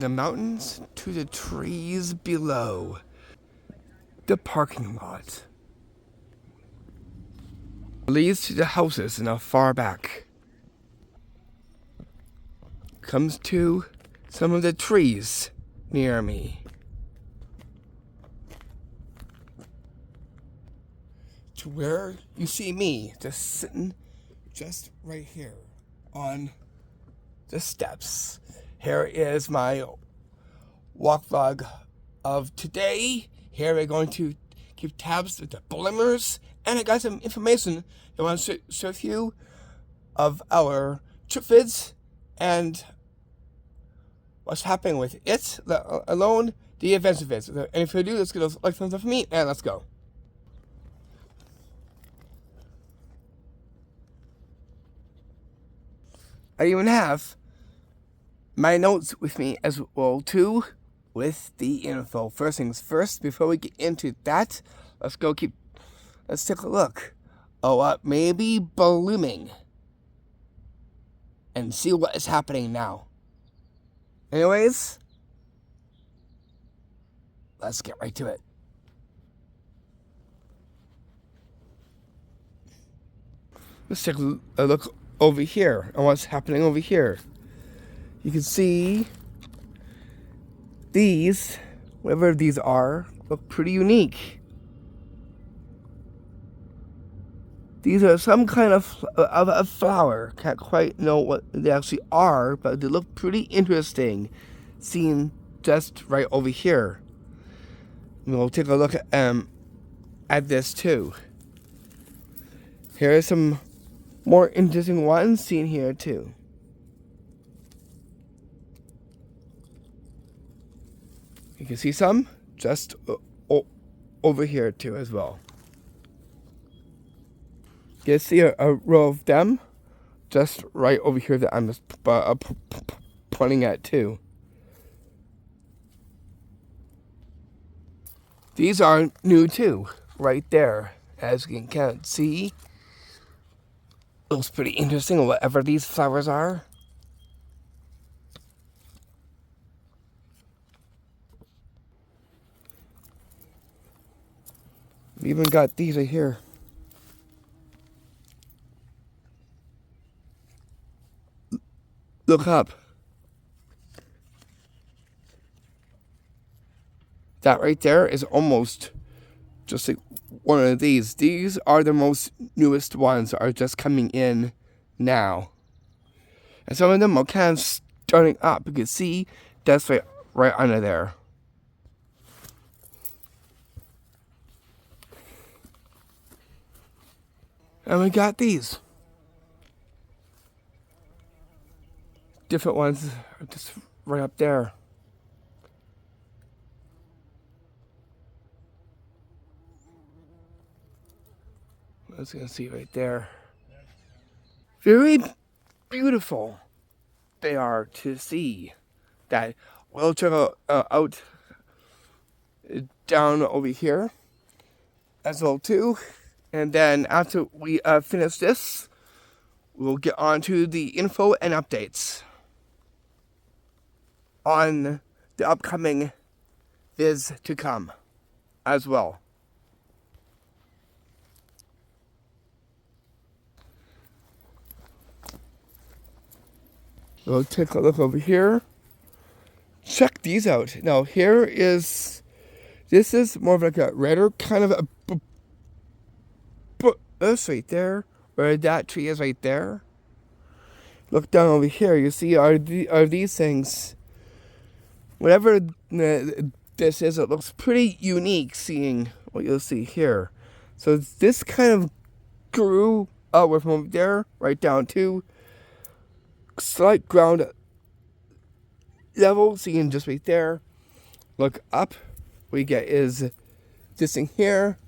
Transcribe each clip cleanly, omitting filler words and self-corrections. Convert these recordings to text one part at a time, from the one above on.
The mountains to the trees below. The parking lot leads to the houses in the far back. Comes to some of the trees near me. To where you see me just sitting just right here on the steps. Here is my walk vlog of today. Here we're going to keep tabs with the blimmers, and I got some information I want to share with you of our trip vids and what's happening with it alone, the adventure vids. And if you do, let's get those like thumbs up for me, and let's go. I even have my notes with me as well too, with the info. First things first, before we get into that, let's take a look at what may be blooming and see what is happening now. Anyways, let's get right to it. Let's take a look over here and what's happening over here. You can see these, whatever these are, look pretty unique. These are some kind of a flower. Can't quite know what they actually are, but they look pretty interesting. Seen just right over here. And we'll take a look at this too. Here are some more interesting ones seen here too. You can see some just over here too as well. You can see a row of them just right over here that I'm just pointing at too. These are new too, right there. As you can see, looks pretty interesting, whatever these flowers are. We even got these right here. Look up. That right there is almost just like one of these. These are the most newest ones that are just coming in now. And some of them are kind of starting up. You can see that's right under there. And we got these. Different ones are just right up there. Let's gonna see right there. Very beautiful they are to see. That we'll check out down over here as well too. And then after we finish this, we'll get on to the info and updates on the upcoming vids to come as well. We'll take a look over here. Check these out. Now this is more of like a redder kind of a bush right there, where that tree is right there. Look down over here. You see, are these things? Whatever this is, it looks pretty unique. Seeing what you'll see here. So this kind of grew outward from over there, right down to slight ground level. Seeing just right there. Look up. What you get is this thing here.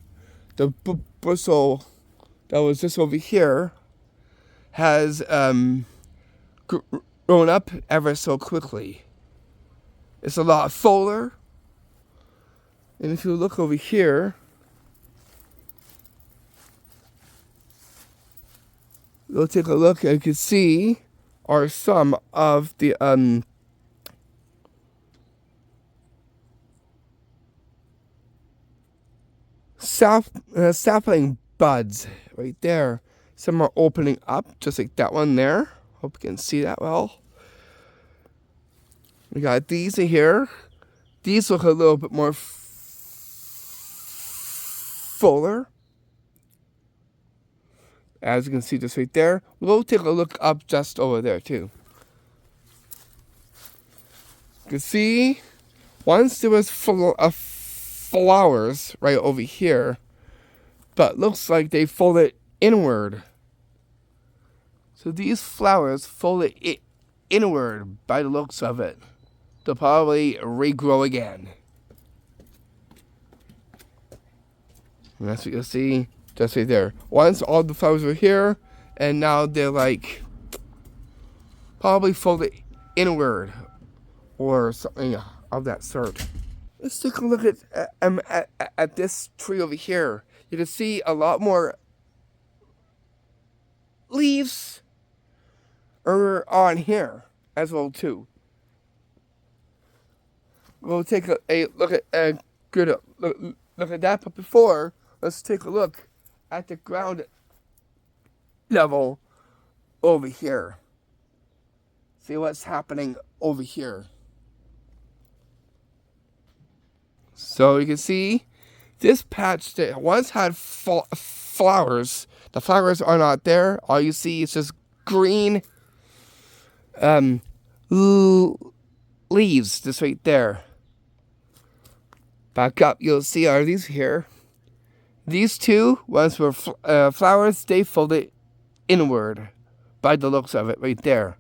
The bristle that was just over here has grown up ever so quickly. It's a lot fuller. And if you look over here, you'll take a look and you can see are some of the sapling buds right there. Some are opening up, just like that one there. Hope you can see that well. We got these in here. These look a little bit more fuller. As you can see just right there. We'll take a look up just over there too. You can see, once there was flowers right over here, but looks like they folded inward. So these flowers folded inward by the looks of it. They'll probably regrow again. And that's what you'll see just right there. Once all the flowers were here, and now they're like probably folded inward or something of that sort. Let's take a look at this tree over here. You can see a lot more leaves are on here as well too. We'll take a look at look at that, but before, let's take a look at the ground level over here. See what's happening over here. So you can see this patch that once had flowers. The flowers are not there. All you see is just green leaves just right there. Back up, you'll see are these here. These two, once were flowers, they folded inward by the looks of it right there.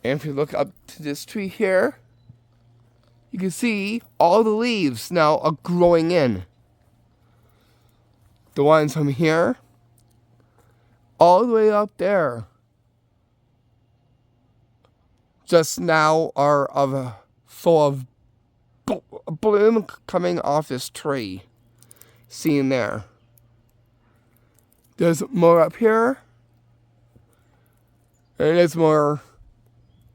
And if you look up to this tree here, you can see all the leaves now are growing in. The ones from here, all the way up there, just now are full of bloom coming off this tree. Seen there. There's more up here. And there's more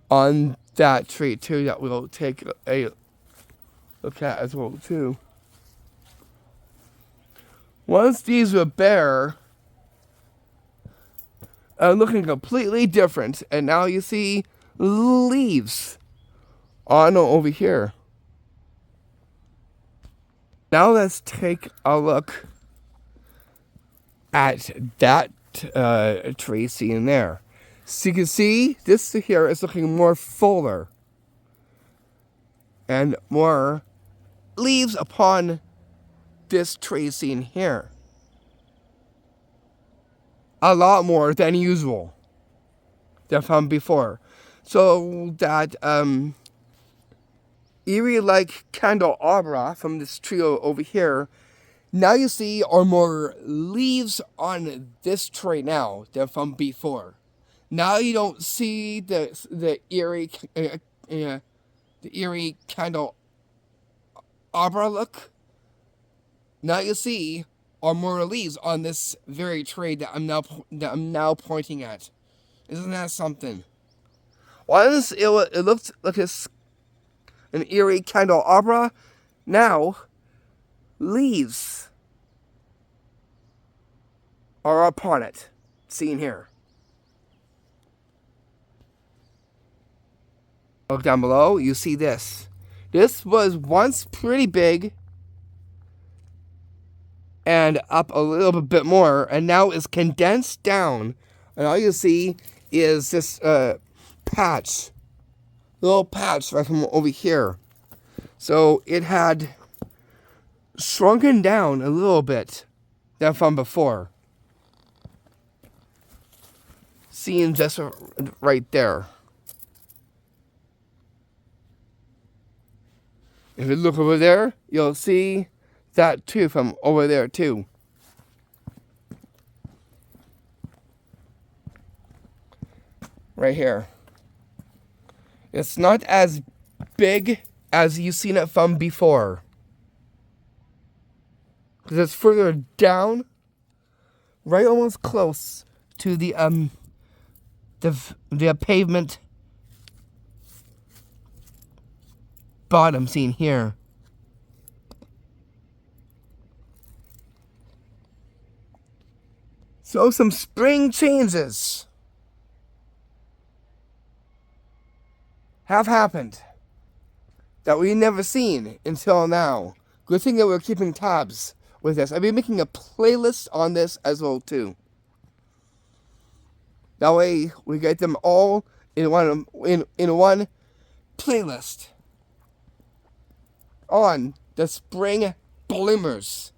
on that tree too that we'll take a look at as well too. Once these were bare, looking completely different, and now you see leaves on over here. Now let's take a look at that tree seen there. So you can see this here is looking more fuller and more leaves upon this tree seen here. A lot more than usual than from before. So that eerie like candelabra from this trio over here, now you see are more leaves on this tree now than from before. Now you don't see the eerie candelabra look. Now you see are more leaves on this very tree that I'm now pointing at. Isn't that something? Once it looked like an eerie candelabra, now leaves are upon it. Seen here. Look down below, you see this. This was once pretty big and up a little bit more, and now is condensed down, and all you see is this patch, little patch right from over here. So it had shrunken down a little bit than from before. Seen just right there. If you look over there, you'll see that too from over there too. Right here. It's not as big as you've seen it from before. Because it's further down, right almost close to the pavement bottom seen here. So some spring changes have happened that we never seen until now. Good thing that we're keeping tabs with this. I'll be making a playlist on this as well too. That way we get them all in one playlist on the spring bloomers.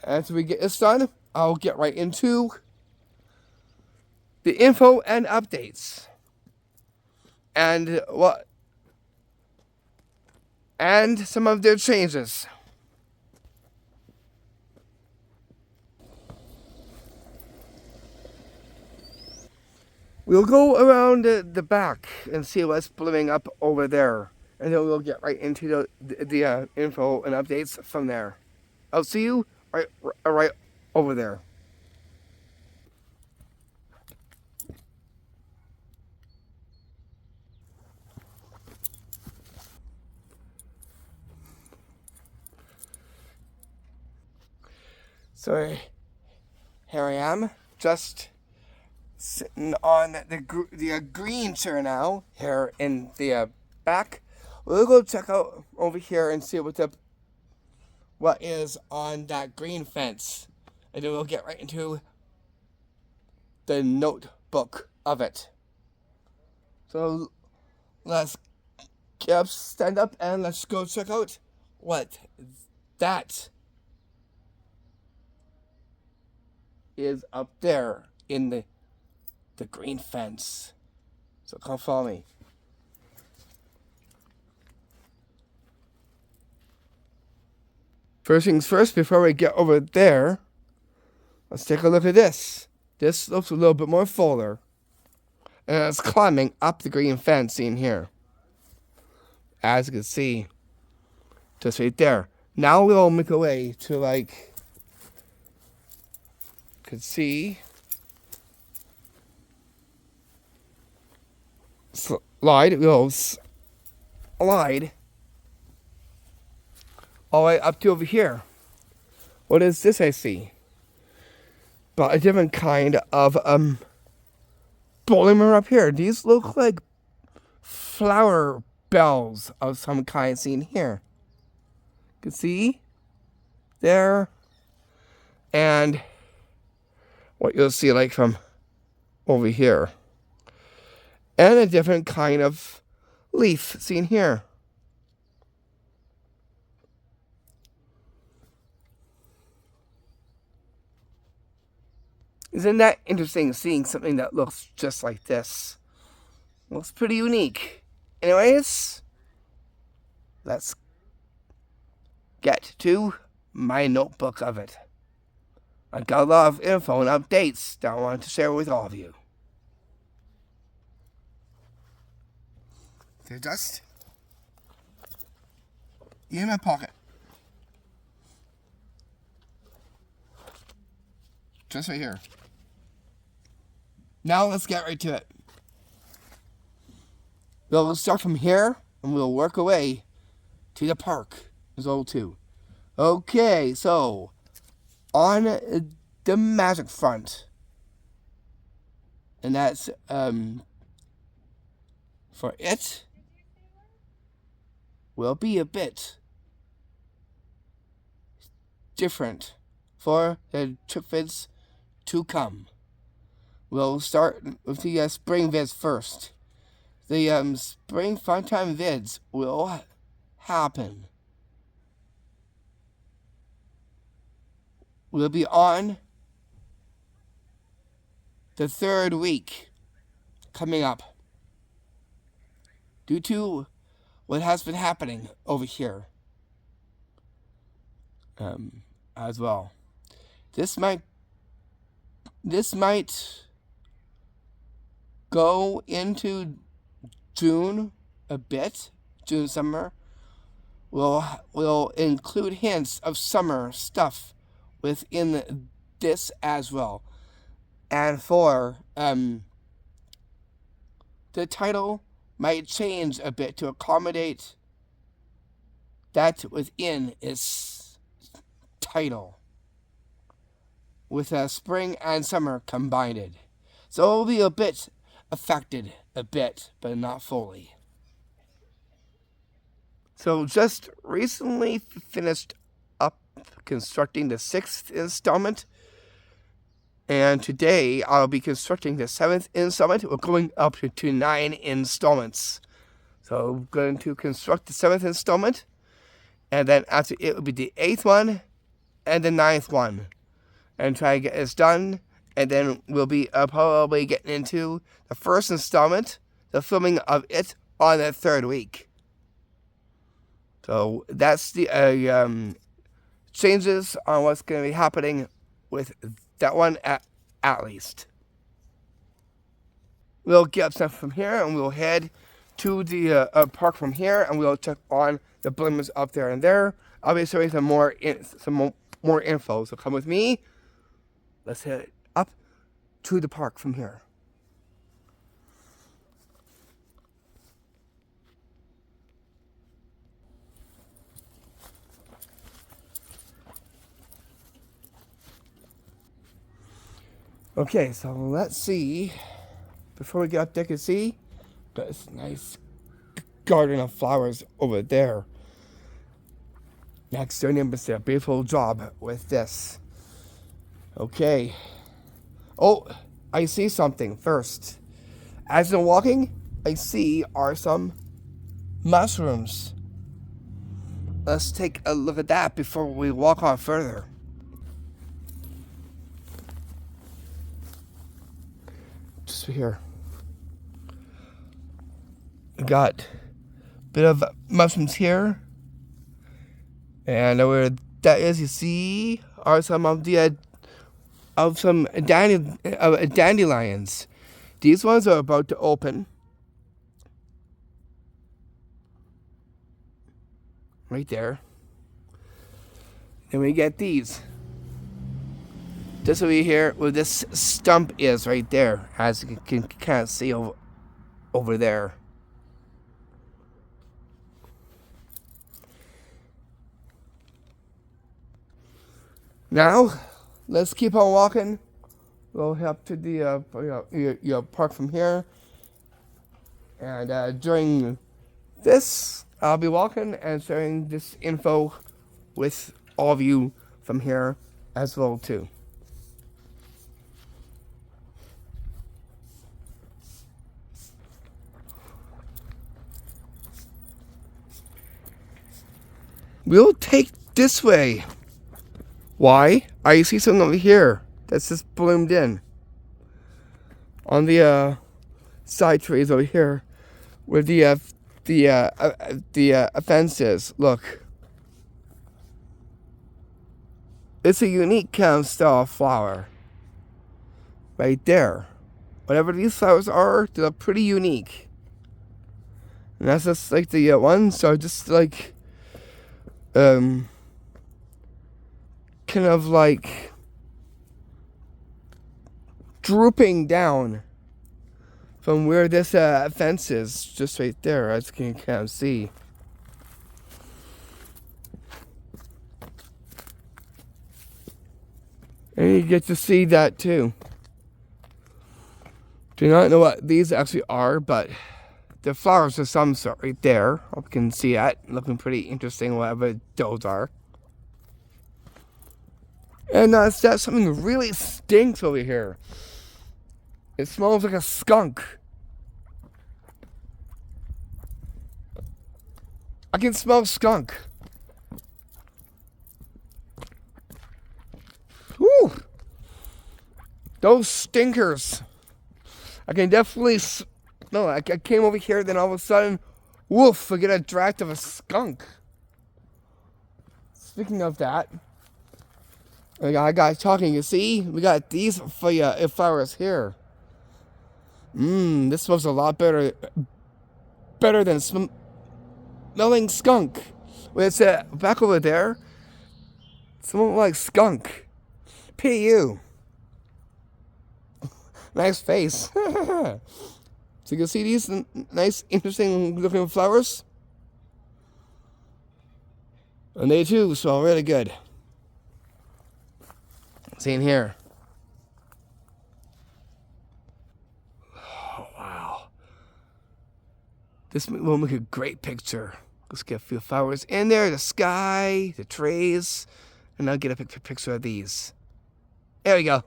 As we get this done, I'll get right into the info and updates. And some of their changes. We'll go around the back and see what's blooming up over there. And then we'll get right into the info and updates from there. I'll see you right over there. So here I am, just sitting on the green chair now, here in the back. We'll go check out over here and see what is on that green fence. And then we'll get right into the notebook of it. So let's stand up and let's go check out what that is up there in the green fence. So come follow me. First things first, before we get over there, let's take a look at this. This looks a little bit more fuller. And it's climbing up the green fence in here. As you can see, just right there. Now we'll make our way to could see, we'll slide all the way up to over here. What is this I see? But a different kind of polymer up here. These look like flower bells of some kind seen here. You can see there, and what you'll see from over here, and a different kind of leaf seen here. Isn't that interesting, seeing something that looks just like this? Looks pretty unique. Anyways, let's get to my notebook of it. I got a lot of info and updates that I wanted to share with all of you. They're just in my pocket. Just right here. Now let's get right to it. We'll start from here and we'll work our way to the park as well too. Okay, so on the magic front, and that's for it will be a bit different for the trip vids to come. We'll start with the spring vids first. The spring fun time vids will happen. We'll be on the third week coming up due to what has been happening over here as well. This might go into June a bit. June summer will include hints of summer stuff within this as well. And for the title might change a bit to accommodate that within its title. with spring and summer combined. So it'll be a bit affected, but not fully. So just recently finished up constructing the 6th installment. And today I'll be constructing the 7th installment. We're going up to 9 installments. So I'm going to construct the 7th installment. And then after it will be the 8th one and the 9th one. And try to get this done. And then we'll be probably getting into the 1st installment, the filming of it on the 3rd week. So that's the changes on what's going to be happening with that one at least. We'll get stuff from here and we'll head to the park from here, and we'll check on the balloons up there and there. I'll be showing some more info. So come with me. Let's head up to the park from here. Okay, so let's see. Before we get up there, you can see this nice garden of flowers over there. Next, their neighbors did a beautiful job with this. Okay. Oh, I see something first. As I'm walking, I see are some mushrooms. Let's take a look at that before we walk on further. Just here. We got a bit of mushrooms here. And where that is, you see, are some of the dandelions. These ones are about to open. Right there. Then we get these. This over here, where this stump is right there, as you can kind of see over there. Now, let's keep on walking. We'll head up to the park from here. And during this, I'll be walking and sharing this info with all of you from here as well too. We'll take this way. Why? I see something over here that's just bloomed in. On the side trees over here, where the fence is. Look, it's a unique kind of style flower. Right there. Whatever these flowers are, they're pretty unique. And that's just like the ones are just like kind of like drooping down from where this fence is, just right there, as you can kind of see. And you get to see that too. Do not know what these actually are, but the flowers of some sort right there. You can see that, looking pretty interesting, whatever those are. And that something really stinks over here. It smells like a skunk. I can smell skunk. Whew. Those stinkers. I can definitely smell it. I came over here, then all of a sudden, woof, I get a draft of a skunk. Speaking of that, I got talking, you see? We got these flowers here. This smells a lot better than smelling skunk. When it's back over there, it smells like skunk. Pity you. Nice face. So you can see these nice, interesting looking flowers. And they too smell really good. See in here. Oh, wow. This will make a great picture. Let's get a few flowers in there, the sky, the trees, and I'll get a picture of these. There we go.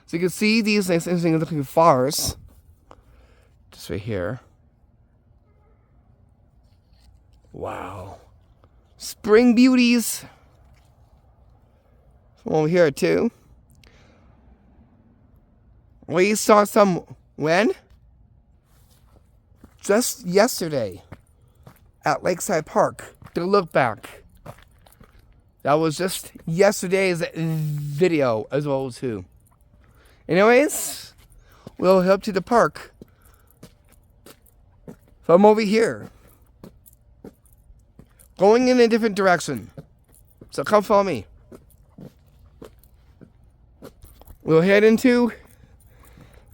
So you can see these nice interesting looking flowers. Just right here. Wow. Spring beauties. From over here too. We saw some when? Just yesterday at Lakeside Park. To look back. That was just yesterday's video as well too. Anyways, we'll head up to the park from over here. Going in a different direction. So come follow me. We'll head into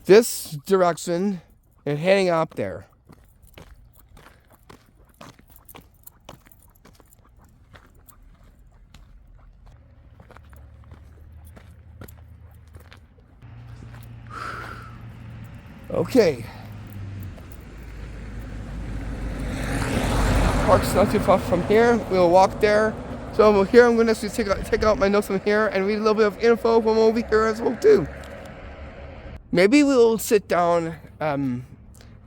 this direction and heading up there. Okay. Park's not too far from here. We'll walk there. So here I'm going to actually take out my notes from here and read a little bit of info from over here as well too. Maybe we'll sit down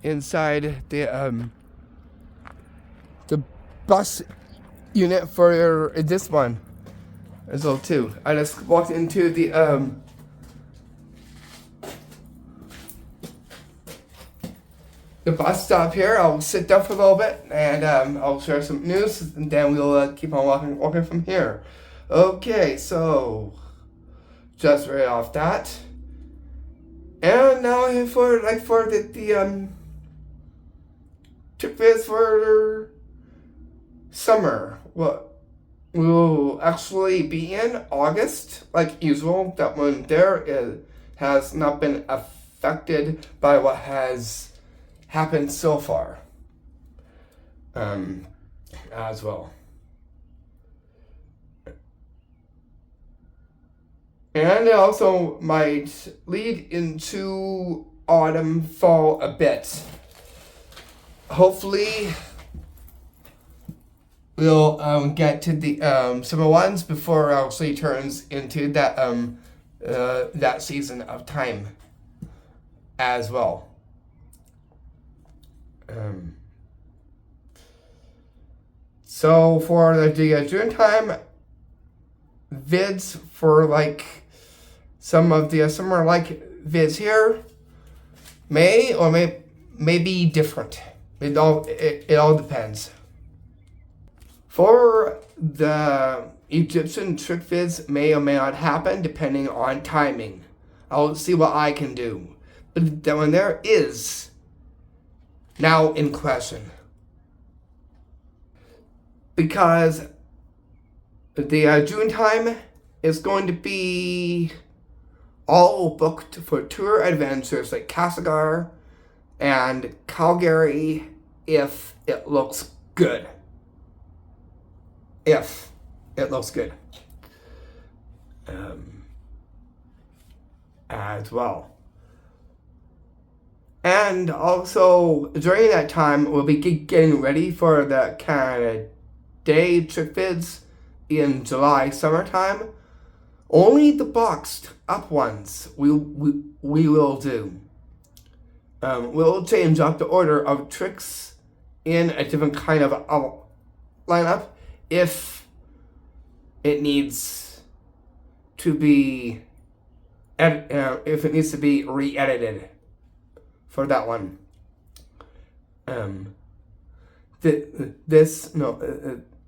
inside the bus unit for this one as well too. I just walked into the bus stop here. I'll sit down for a little bit and I'll share some news and then we'll keep on walking from here. Okay, so just right off that. And now for the trip is for summer. Well, we'll actually be in August like usual. That one there has not been affected by what has happened so far as well. And it also might lead into autumn, fall a bit. Hopefully we'll get to the summer ones before it actually turns into that season of time as well. So for the June time vids for like some of the summer like vids here may be different. It all depends. For the Egyptian trick vids may or may not happen depending on timing. I'll see what I can do. But then when there is now in question. Because the June time is going to be all booked for tour adventures like Castlegar and Calgary if it looks good. If it looks good. As well. And also, during that time, we'll be getting ready for the Canada Day trick vids in July, summertime. Only the boxed up ones we will do. We'll change up the order of tricks in a different kind of lineup if it needs to be re-edited. For that one,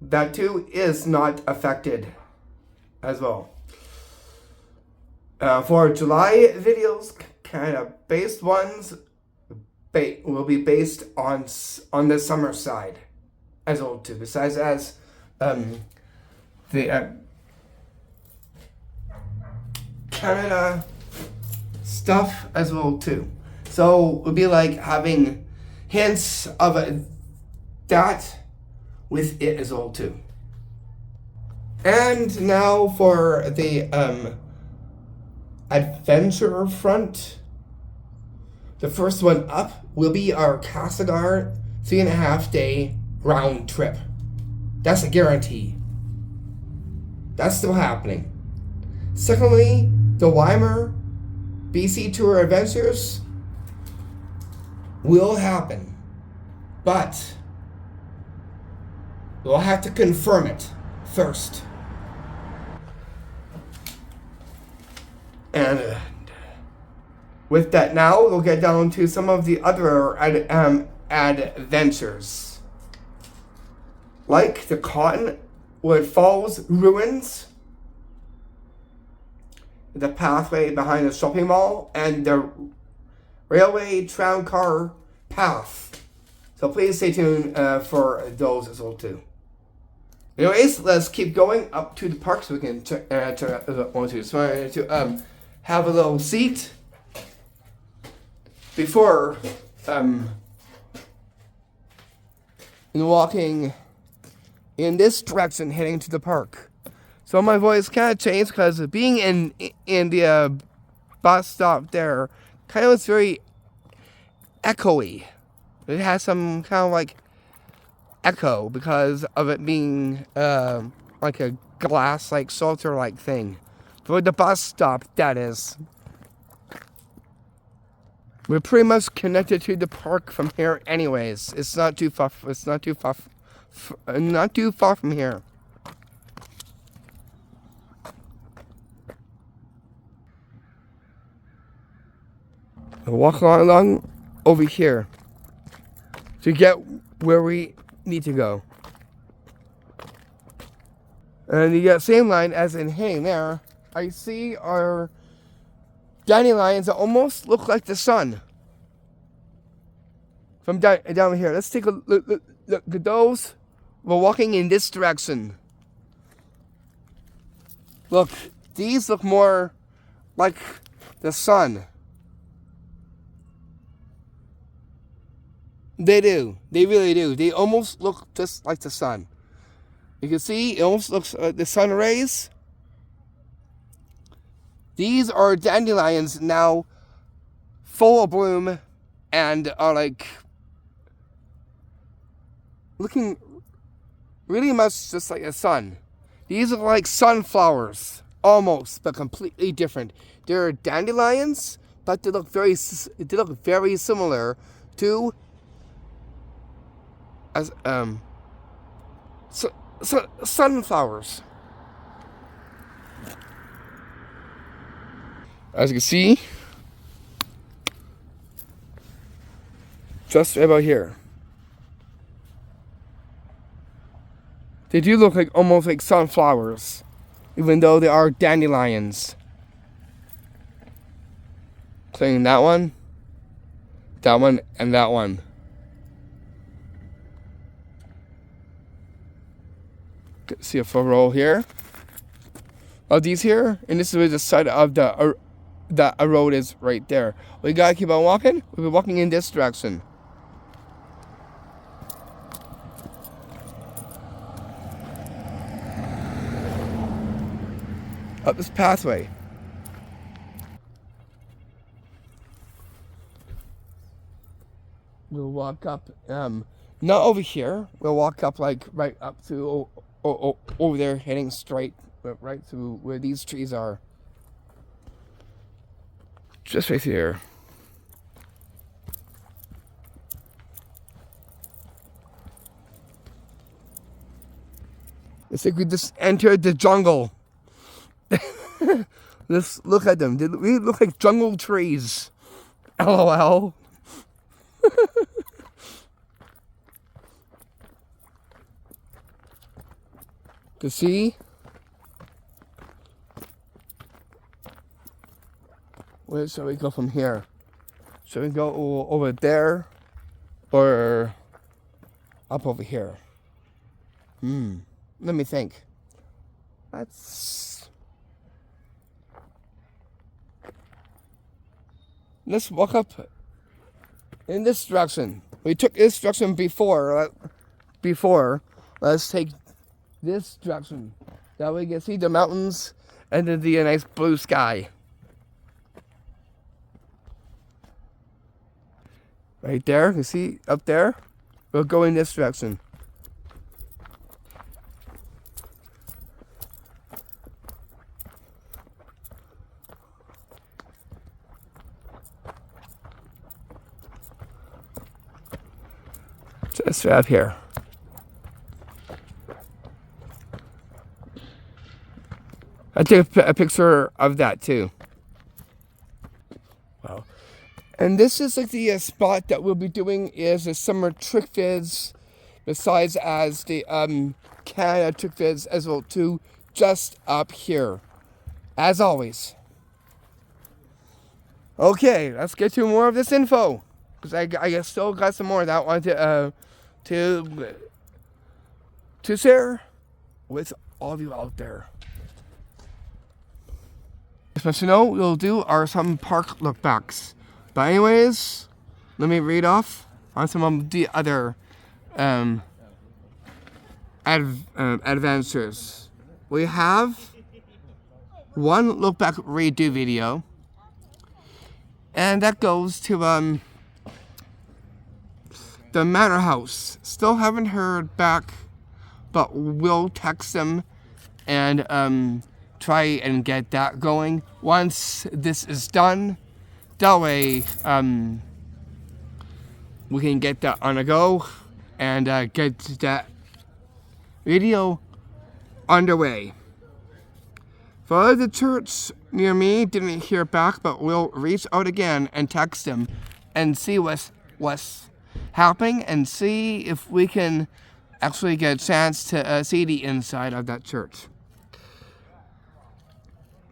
that too is not affected as well. For July videos, kind of based ones, will be based on the summer side as well too. Besides as the Canada stuff as well too. So it would be like having hints of that with it as well too. And now for the adventure front. The first one up will be our Castlegar 3.5-day round trip. That's a guarantee. That's still happening. Secondly, the Weimar BC Tour Adventures will happen, but we'll have to confirm it first. And with that now, we'll get down to some of the other adventures. Like the Cottonwood Falls ruins, the pathway behind the shopping mall, and the railway tramcar path. So please stay tuned for those as well too. Anyways, let's keep going up to the park so we can have a little seat before walking in this direction heading to the park. So my voice kind of changed because being in the bus stop there kind of was very echoey. It has some kind of like echo because of it being like a glass like filter like thing. For the bus stop, that is. We're pretty much connected to the park from here anyways. It's not too far from here. We'll walk along over here to get where we need to go. And you get same line as in hang there. I see our dandelions that almost look like the sun. From down here. Let's take a look at those. We're walking in this direction. Look, these look more like the sun. They do. They really do. They almost look just like the sun. You can see it almost looks like the sun rays. These are dandelions now full of bloom and are like looking really much just like the sun. These are like sunflowers, almost, but completely different. They're dandelions, but they look very similar to sunflowers. As you can see, just about here, they do look like almost like sunflowers, even though they are dandelions. Cleaning that one, and that one. See a full row here of these here, and this is where the side of the road is right there. We gotta keep on walking. We'll be walking in this direction. Up this pathway. We'll walk up, not over here. We'll walk up like right up to over there, heading straight right to where these trees are. Just right here. It's like we just entered the jungle. Let's look at them. They really look like jungle trees. LOL. To see where shall we go from here? Shall we go over there or up over here? Let me think. Let's walk up in this direction. We took this direction before. Let's take this direction. That way we can see the mountains and then the nice blue sky. Right there, you see up there? We'll go in this direction. Just right here. I took a picture of that too. Wow. And this is like the spot that we'll be doing is a summer trick vids, besides as the Canada trick vids as well too, just up here, as always. Okay, let's get to more of this info, because I still got some more that I want to share with all of you out there. As you know, we'll do are some park look backs. But anyways, let me read off on some of the other adventures. We have one look back redo video, and that goes to the Manor House. Still haven't heard back, but we'll text them and try and get that going once this is done. That way we can get that on a go and get that video underway. For the church near me, didn't hear back, but we'll reach out again and text them and see what's happening and see if we can actually get a chance to see the inside of that church.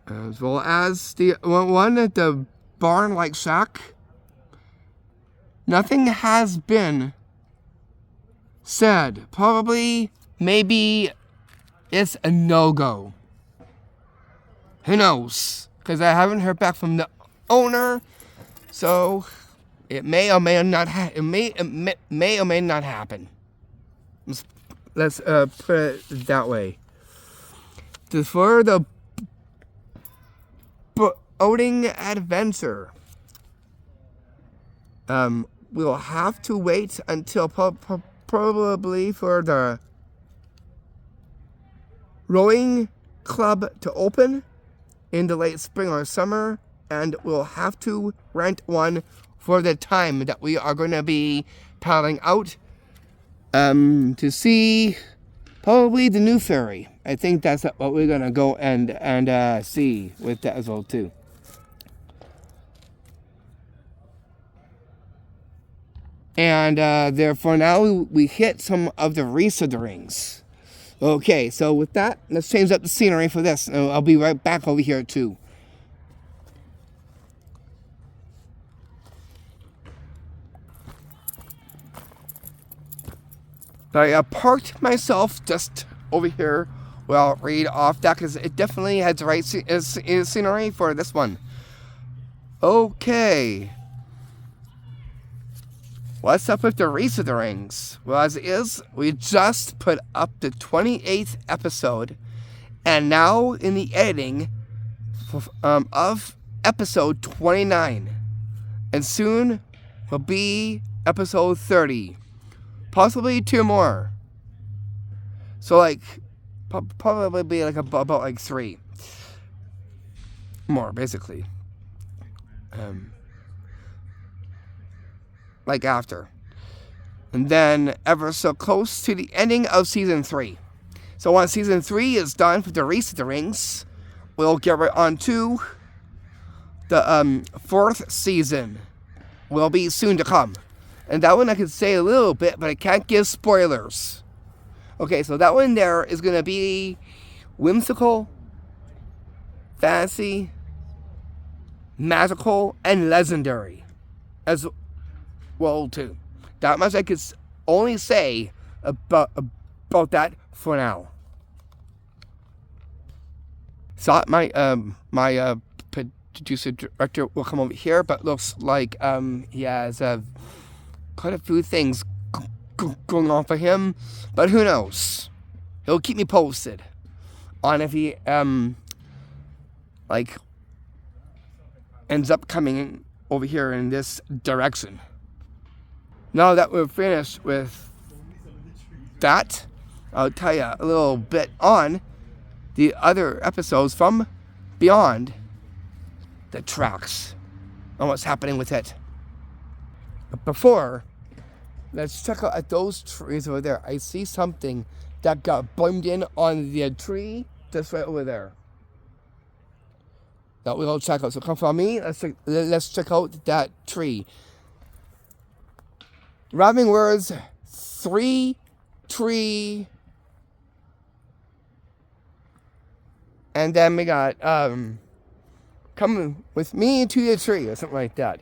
As well as the one at the barn-like shack. Nothing has been said. Probably, maybe it's a no-go. Who knows? Because I haven't heard back from the owner, so it may or may not may or may not happen. Let's put it that way. For the boating adventure, we'll have to wait until probably for the rowing club to open in the late spring or summer, and we'll have to rent one for the time that we are going to be paddling out to see probably the new ferry. I think that's what we're going to go and see with that as well too. And therefore now we hit some of the rings. Okay, so with that, let's change up the scenery for this. I'll be right back over here too. I parked myself just over here. Well, read off that because it definitely has the right scenery for this one. Okay. What's up with the rings? Well, as it is, we just put up the 28th episode, and now in the editing of episode 29, and soon will be episode 30, possibly 2 more. So like, probably be like about like 3 more, basically. Like after. And then ever so close to the ending of season 3. So once season 3 is done for the rings, we'll get right on to the 4th season. Will be soon to come. And that one I can say a little bit, but I can't give spoilers. Okay, so that one there is going to be whimsical, fantasy, magical, and legendary. As well too. That much I could only say about that for now. So my producer director will come over here, but looks like he has quite a few things going on for him. But who knows? He'll keep me posted on if he like ends up coming over here in this direction. Now that we're finished with that, I'll tell you a little bit on the other episodes from beyond the tracks and what's happening with it. But before, let's check out at those trees over there. I see something that got bloomed in on the tree just right over there. That we'll check out. So come follow me. Let's check out that tree. Rhyming words, 3 tree. And then we got come with me to the tree or something like that.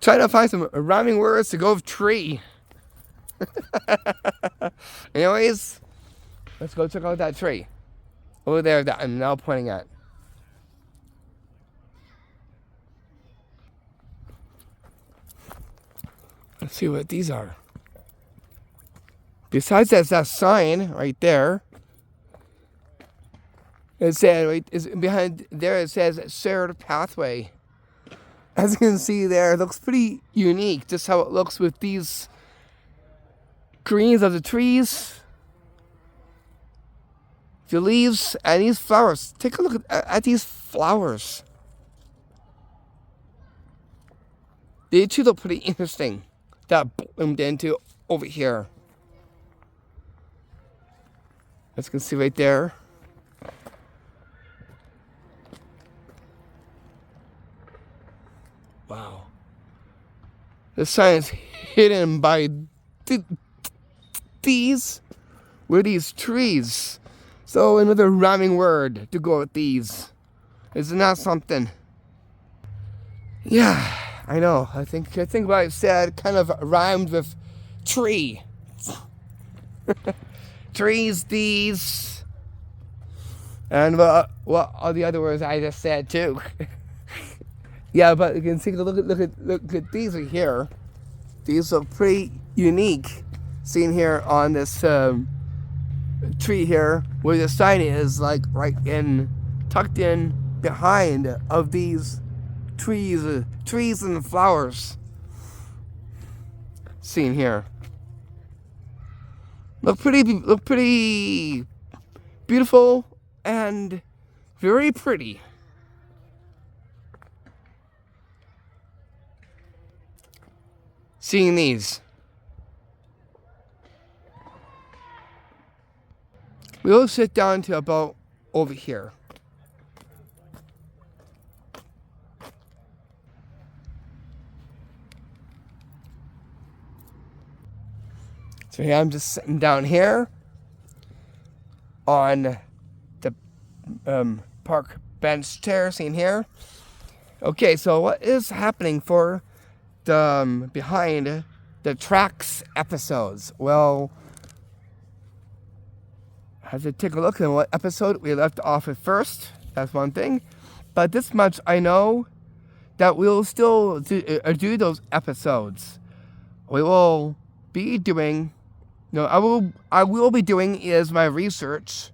Try to find some rhyming words to go with tree. Anyways, let's go check out that tree over there that I'm now pointing at. Let's see what these are. Besides that sign right there, it says behind there. It says shared pathway. As you can see there, it looks pretty unique. Just how it looks with these greens of the trees, the leaves, and these flowers. Take a look at these flowers. They too look pretty interesting. That bloomed into over here. As you can see right there. Wow. The sign is hidden by these trees. So another rhyming word to go with these. Isn't that something? Yeah, I know. I think what I said kind of rhymed with tree. Trees, these. And what all the other words I just said too. Yeah, but you can take a look at these right here. These look pretty unique. Seen here on this tree here, where the sign is, like right in, tucked in behind of these trees and flowers. Seen here. Look pretty beautiful and very pretty. Seeing these. We'll sit down to about over here. So here I'm just sitting down here on the park bench chair, seen here. Okay, so what is happening for the behind the tracks episodes? Well, I have to take a look at what episode we left off at first. That's one thing. But this much I know, that we'll still do those episodes. We will be doing, I will be doing is my research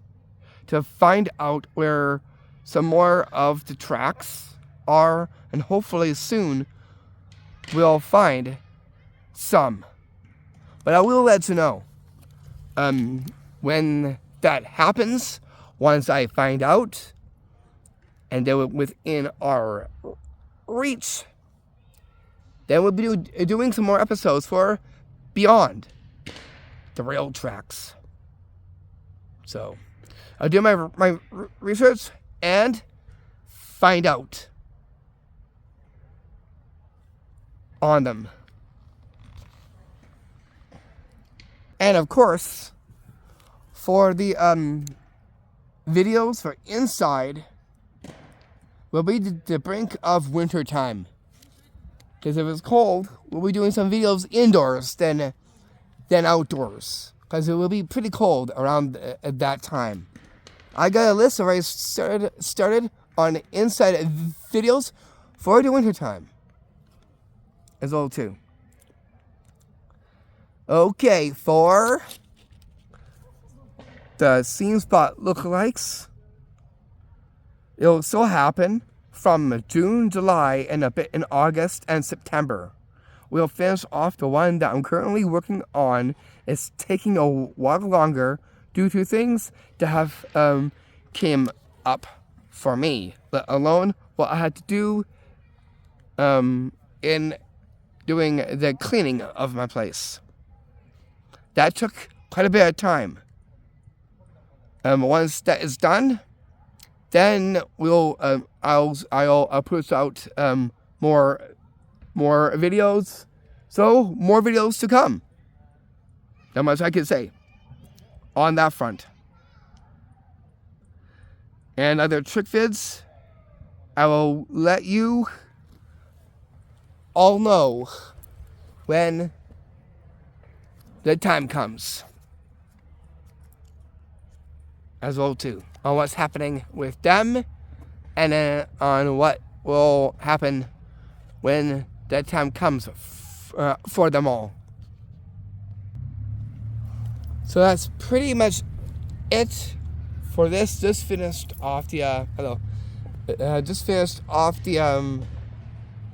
to find out where some more of the tracks are, and hopefully soon we'll find some. But I will let you know when that happens, once I find out, and they're within our reach, then we'll be doing some more episodes for Beyond the Rail Tracks. So I'll do my research and find out on them. And of course, for the videos for inside, will be the brink of winter time. Because if it's cold, we'll be doing some videos indoors than outdoors. Because it will be pretty cold around at that time. I got a list already started on inside videos for the winter time as well too. Okay, for the scene spot lookalikes, it'll still happen from June, July, and a bit in August and September. we'll finish off the one that I'm currently working on. It's taking a while longer due to things that have came up for me, let alone what I had to do in doing the cleaning of my place. That took quite a bit of time. Once that is done, then I'll put out more videos. So more videos to come. That much I can say on that front. And other trick vids, I will let you all know when the time comes. As well too, on what's happening with them, and on what will happen when that time comes for them all. So that's pretty much it for this. Just finished off the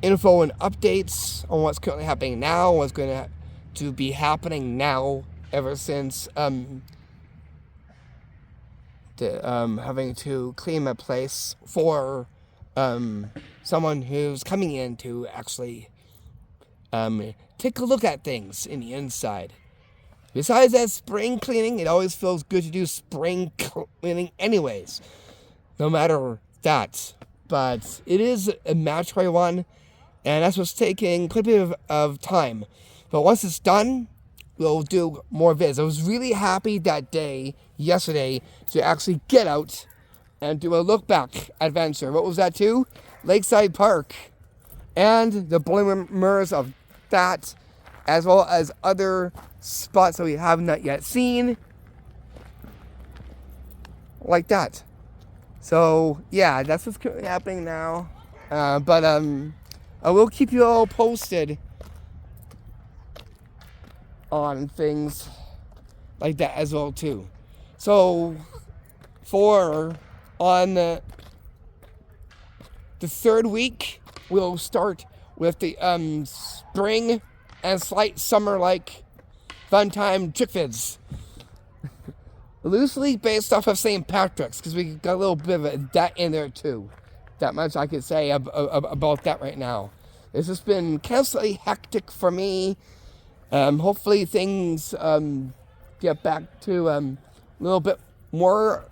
info and updates on what's currently happening now, what's going to be happening now ever since having to clean my place for someone who's coming in to actually take a look at things in the inside. Besides that spring cleaning, it always feels good to do spring cleaning anyways, no matter that. But it is a mandatory one, and that's what's taking quite a bit of time. But once it's done, we'll do more vids. I was really happy that day, yesterday, to actually get out and do a look back adventure. What was that too? Lakeside Park. And the bloomers of that, as well as other spots that we have not yet seen. Like that. So, yeah, that's what's currently happening now. But I will keep you all posted on things like that as well too. So on the third week, we'll start with the spring and slight summer like fun time trick vids. Loosely based off of St. Patrick's, because we got a little bit of that in there too. That much I could say about that right now. It's just been constantly hectic for me. Hopefully things get back to a little bit more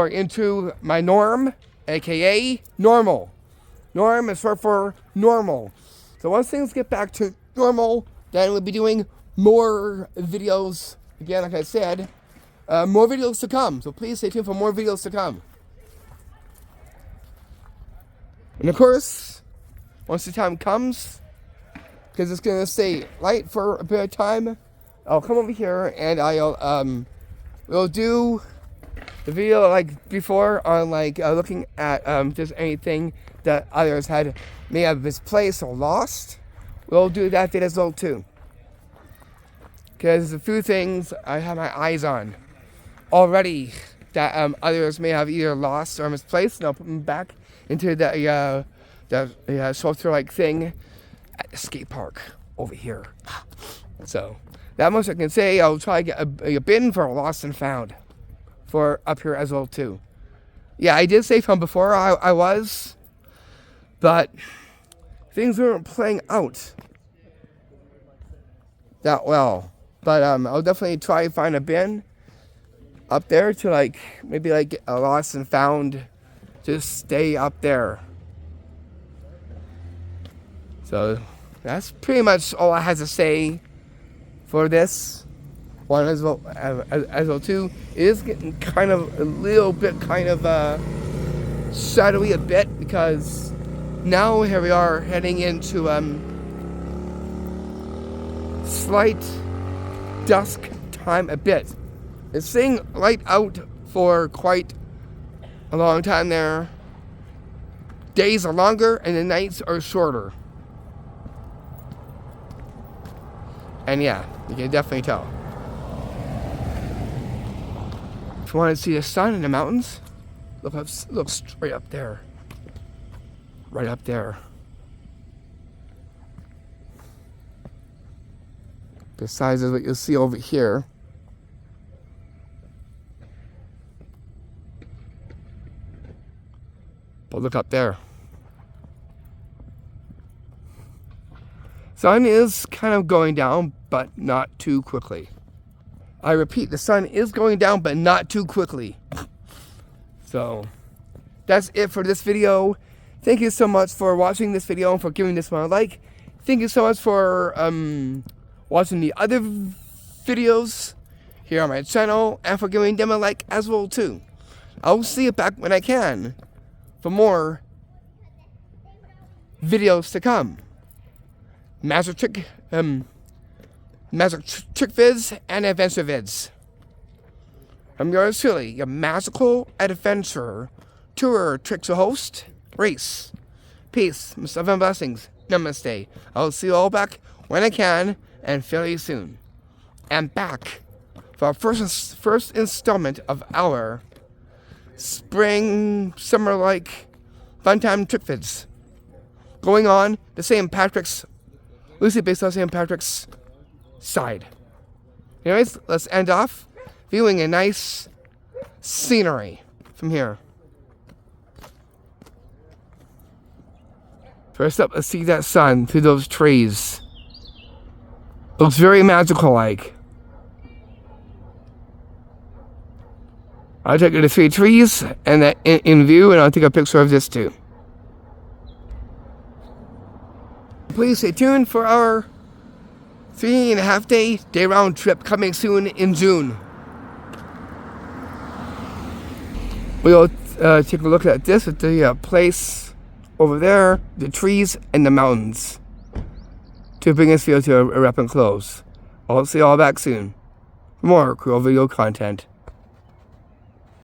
into my norm, aka normal. Norm is short for normal. So once things get back to normal, then we'll be doing more videos. Again, like I said, more videos to come. So please stay tuned for more videos to come. And of course, once the time comes, because it's going to stay light for a bit of time, I'll come over here and we'll do the video like before on looking at just anything that others may have misplaced or lost. We'll do that video as well too. Because there's a few things I have my eyes on already that others may have either lost or misplaced, and I'll put them back into the shelter-like thing at the skate park over here. So that much I can say. I'll try to get a bin for lost and found for up here as well too. Yeah, I did say from before I was, but things weren't playing out that well. But I'll definitely try to find a bin up there to maybe a lost and found. Just stay up there. So that's pretty much all I had to say for this one as well too. It is getting kind of a little bit shadowy a bit, because now here we are heading into slight dusk time a bit. It's staying light out for quite a long time there. Days are longer and the nights are shorter. And yeah, you can definitely tell. If you want to see the sun in the mountains, look straight up there. Right up there. besides what you'll see over here. But look up there. Sun is kind of going down, but not too quickly. I repeat, the sun is going down, but not too quickly. So, that's it for this video. Thank you so much for watching this video and for giving this one a like. Thank you so much for watching the other videos here on my channel and for giving them a like as well too. I'll see you back when I can for more videos to come. Magic trick vids and adventure vids. I'm yours truly, your magical adventure tour trickster host, Race. Peace, love and blessings. Namaste. I'll see you all back when I can and fairly soon. And back for our first installment of our spring, summer-like fun time trick vids. Going on the St. Patrick's, loosely based on St. Patrick's side. Anyways, let's end off viewing a nice scenery from here. First up, let's see that sun through those trees. Looks very magical-like. I'll take the 3 trees and that in view, and I'll take a picture of this too. Please stay tuned for our 3.5 day round trip coming soon in June. We'll take a look at this at the place over there, the trees and the mountains, to bring this video to a wrap and close. I'll see you all back soon for more cool video content.